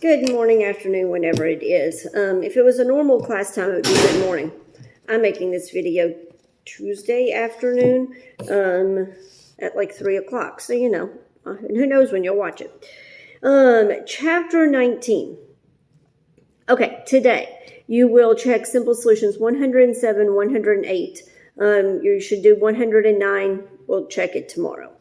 Good morning, afternoon, whenever it is. If it was a normal class time, it would be good morning. I'm making this video Tuesday afternoon at like 3 o'clock. So, who knows when you'll watch it. Chapter 19. Okay, today you will check Simple Solutions 107, 108. You should do 109. We'll check it tomorrow.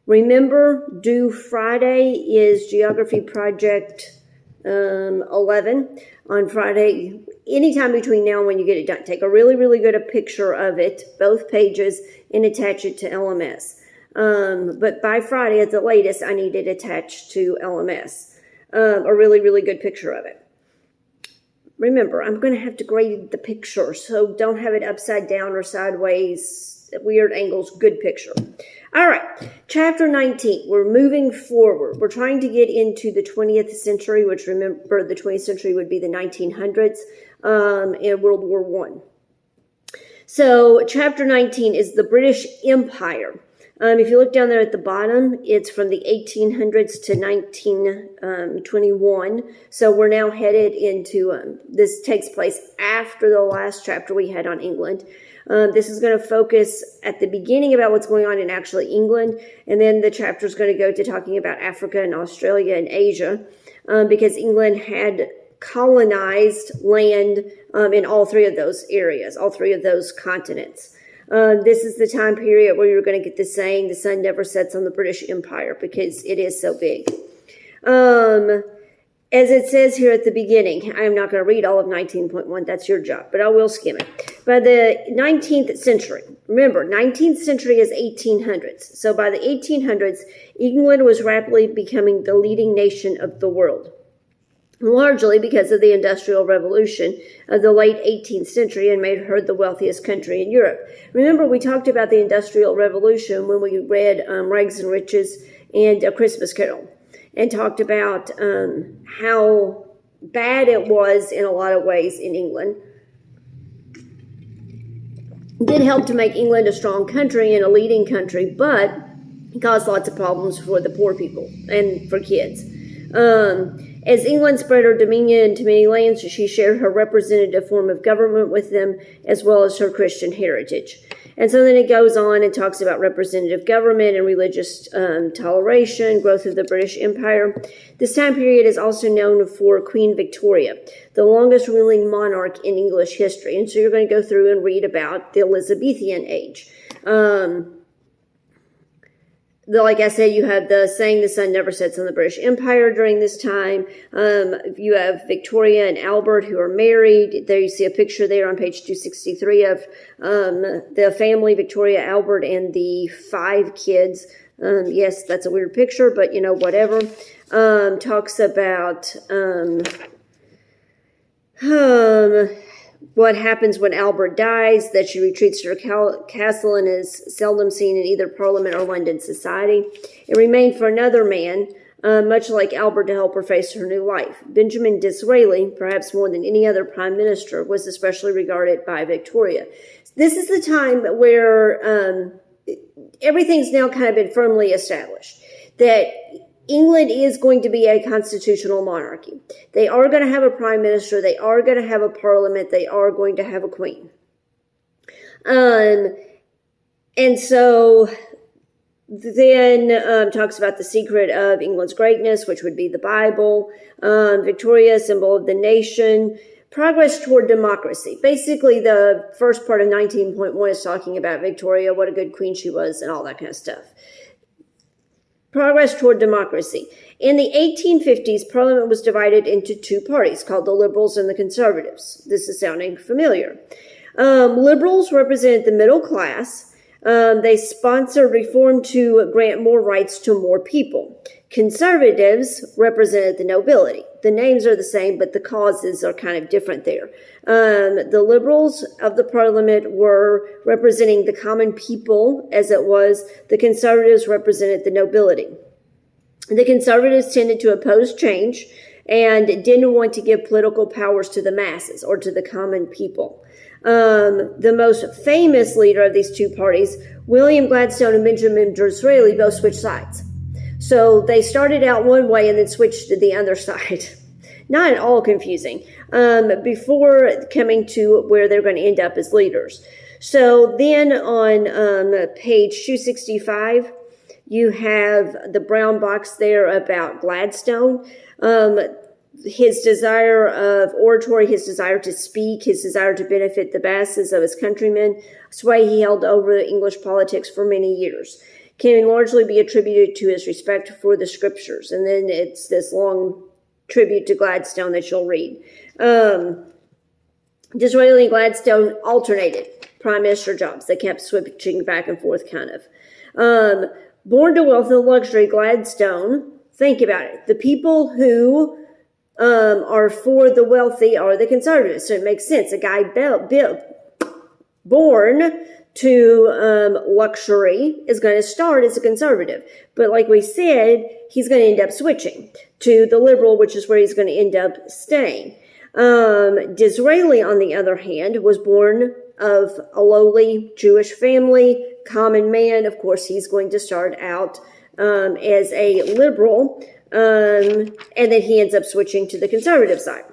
Remember, due Friday is Geography Project 11. On Friday, anytime between now and when you get it done, take a really, really good picture of it, both pages, and attach it to LMS. But by Friday at the latest, I need it attached to LMS. A really, really good picture of it. Remember, I'm going to have to grade the picture, so don't have it upside down or sideways, at weird angles, good picture. All right, chapter 19, we're moving forward. We're trying to get into the 20th century, which remember the 20th century would be the 1900s and World War I. So chapter 19 is the British Empire. If you look down there at the bottom, it's from the 1800s to 1921. So we're now headed into, this takes place after the last chapter we had on England. This is going to focus at the beginning about what's going on in actually England, and then the chapter is going to go to talking about Africa and Australia and Asia, because England had colonized land in all three of those areas, all three of those continents. This is the time period where you're going to get the saying, the sun never sets on the British Empire, because it is so big. As it says here at the beginning, I am not going to read all of 19.1, that's your job, but I will skim it. By the 19th century, remember, 19th century is 1800s. So by the 1800s, England was rapidly becoming the leading nation of the world, largely because of the Industrial Revolution of the late 18th century, and made her the wealthiest country in Europe. Remember, we talked about the Industrial Revolution when we read Rags and Riches and A Christmas Carol, and talked about how bad it was in a lot of ways in England. It did help to make England a strong country and a leading country, but it caused lots of problems for the poor people and for kids. As England spread her dominion into many lands, she shared her representative form of government with them, as well as her Christian heritage. And so then it goes on and talks about representative government and religious toleration, growth of the British Empire. This time period is also known for Queen Victoria, the longest ruling monarch in English history. And so you're going to go through and read about the Elizabethan age. Like I said, you have the saying, the sun never sets on the British Empire during this time. You have Victoria and Albert, who are married. There you see a picture there on page 263 of the family, Victoria, Albert, and the 5 kids. Yes, that's a weird picture, but whatever. Talks about what happens when Albert dies, that she retreats to her castle and is seldom seen in either Parliament or London society. It remained for another man, much like Albert, to help her face her new life. Benjamin Disraeli, perhaps more than any other prime minister, was especially regarded by Victoria. This is the time where everything's now kind of been firmly established, that England is going to be a constitutional monarchy. They are going to have a prime minister. They are going to have a parliament. They are going to have a queen. And so then talks about the secret of England's greatness, which would be the Bible. Victoria, symbol of the nation. Progress toward democracy. Basically, the first part of 19.1 is talking about Victoria, what a good queen she was, and all that kind of stuff. Progress toward democracy. In the 1850s, Parliament was divided into 2 parties called the Liberals and the Conservatives. This is sounding familiar. Liberals represented the middle class. They sponsored reform to grant more rights to more people. Conservatives represented the nobility. The names are the same, but the causes are kind of different there. The Liberals of the Parliament were representing the common people, as it was. The Conservatives represented the nobility. The Conservatives tended to oppose change and didn't want to give political powers to the masses or to the common people. The most famous leader of these 2 parties, William Gladstone and Benjamin Disraeli, both switched sides. So they started out one way and then switched to the other side. Not at all confusing, before coming to where they're going to end up as leaders. So then on page 265, you have the brown box there about Gladstone. His desire of oratory, his desire to speak, his desire to benefit the masses of his countrymen, sway he held over English politics for many years, can largely be attributed to his respect for the scriptures. And then it's this long tribute to Gladstone that you'll read. Disraeli and Gladstone alternated prime minister jobs. They kept switching back and forth, kind of. Born to wealth and luxury, Gladstone, think about it. The people who are for the wealthy are the conservatives. So it makes sense. A guy born to luxury is going to start as a conservative. But like we said, he's going to end up switching to the liberal, which is where he's going to end up staying. Disraeli, on the other hand, was born of a lowly Jewish family, common man. Of course, he's going to start out as a liberal, and then he ends up switching to the conservative side.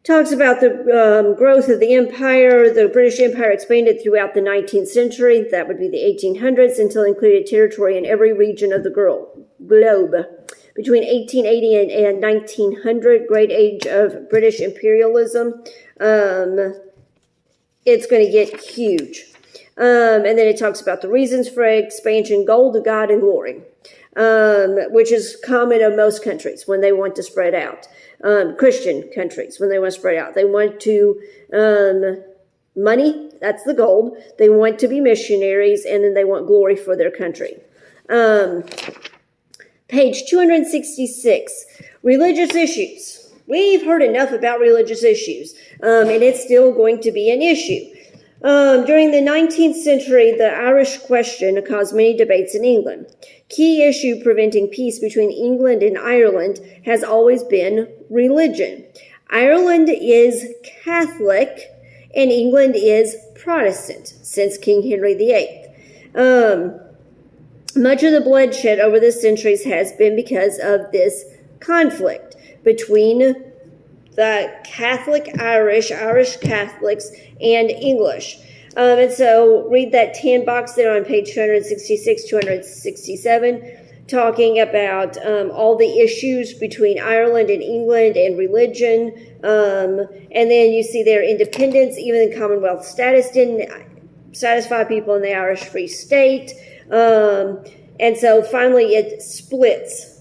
Talks about the growth of the empire. The British Empire expanded throughout the 19th century. That would be the 1800s, until it included territory in every region of the globe. Between 1880 and 1900, great age of British imperialism, it's going to get huge. And then it talks about the reasons for expansion: gold, God, and glory, which is common in most countries when they want to spread out. Christian countries, when they want to spread out, they want to money, that's the gold. They want to be missionaries, and then they want glory for their country. Page 266, religious issues. We've heard enough about religious issues, and it's still going to be an issue. During the 19th century, the Irish question caused many debates in England. Key issue preventing peace between England and Ireland has always been religion. Ireland is Catholic and England is Protestant since King Henry VIII. Much of the bloodshed over the centuries has been because of this conflict between the Catholic Irish Catholics, and English. And so read that 10 box there on page 266, 267, talking about all the issues between Ireland and England and religion. And then you see their independence, even the Commonwealth status didn't satisfy people in the Irish Free State. And so finally it splits.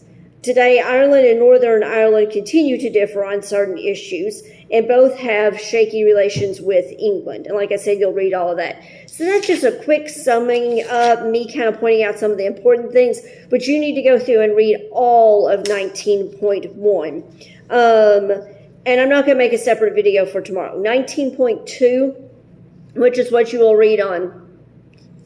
Today, Ireland and Northern Ireland continue to differ on certain issues, and both have shaky relations with England. And like I said, you'll read all of that. So that's just a quick summing up, me kind of pointing out some of the important things, but you need to go through and read all of 19.1. And I'm not going to make a separate video for tomorrow. 19.2, which is what you will read on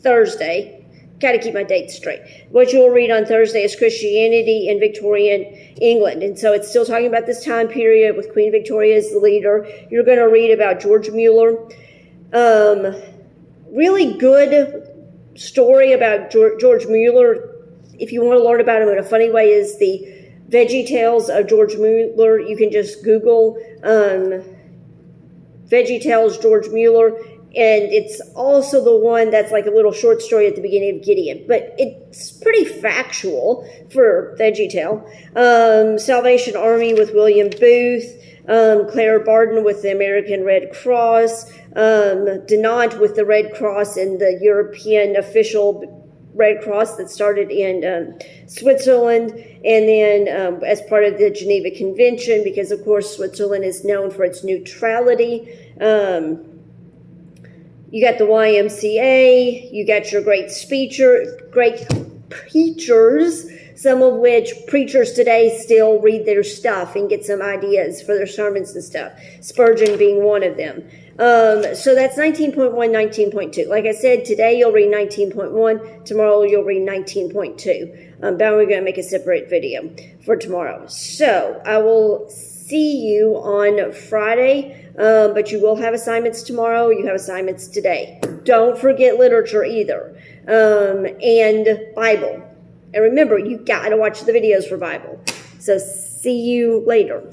Thursday. Got to keep my dates straight. What you will read on Thursday is Christianity in Victorian England. And so it's still talking about this time period with Queen Victoria as the leader. You're going to read about George Mueller. Really good story about George Mueller. If you want to learn about him in a funny way, is the Veggie Tales of George Mueller. You can just Google Veggie Tales George Mueller. And it's also the one that's like a little short story at the beginning of Gideon. But it's pretty factual for VeggieTale. Salvation Army with William Booth. Claire Barden with the American Red Cross. Dunant with the Red Cross and the European official Red Cross that started in Switzerland. And then as part of the Geneva Convention, because of course Switzerland is known for its neutrality. You got the YMCA, you got your great preachers, some of which preachers today still read their stuff and get some ideas for their sermons and stuff. Spurgeon being one of them. So that's 19.1, 19.2. Like I said, today you'll read 19.1, tomorrow you'll read 19.2. But we're going to make a separate video for tomorrow. So I will see you on Friday. But you will have assignments tomorrow. You have assignments today. Don't forget literature either. And Bible. And remember, you got to watch the videos for Bible. So see you later.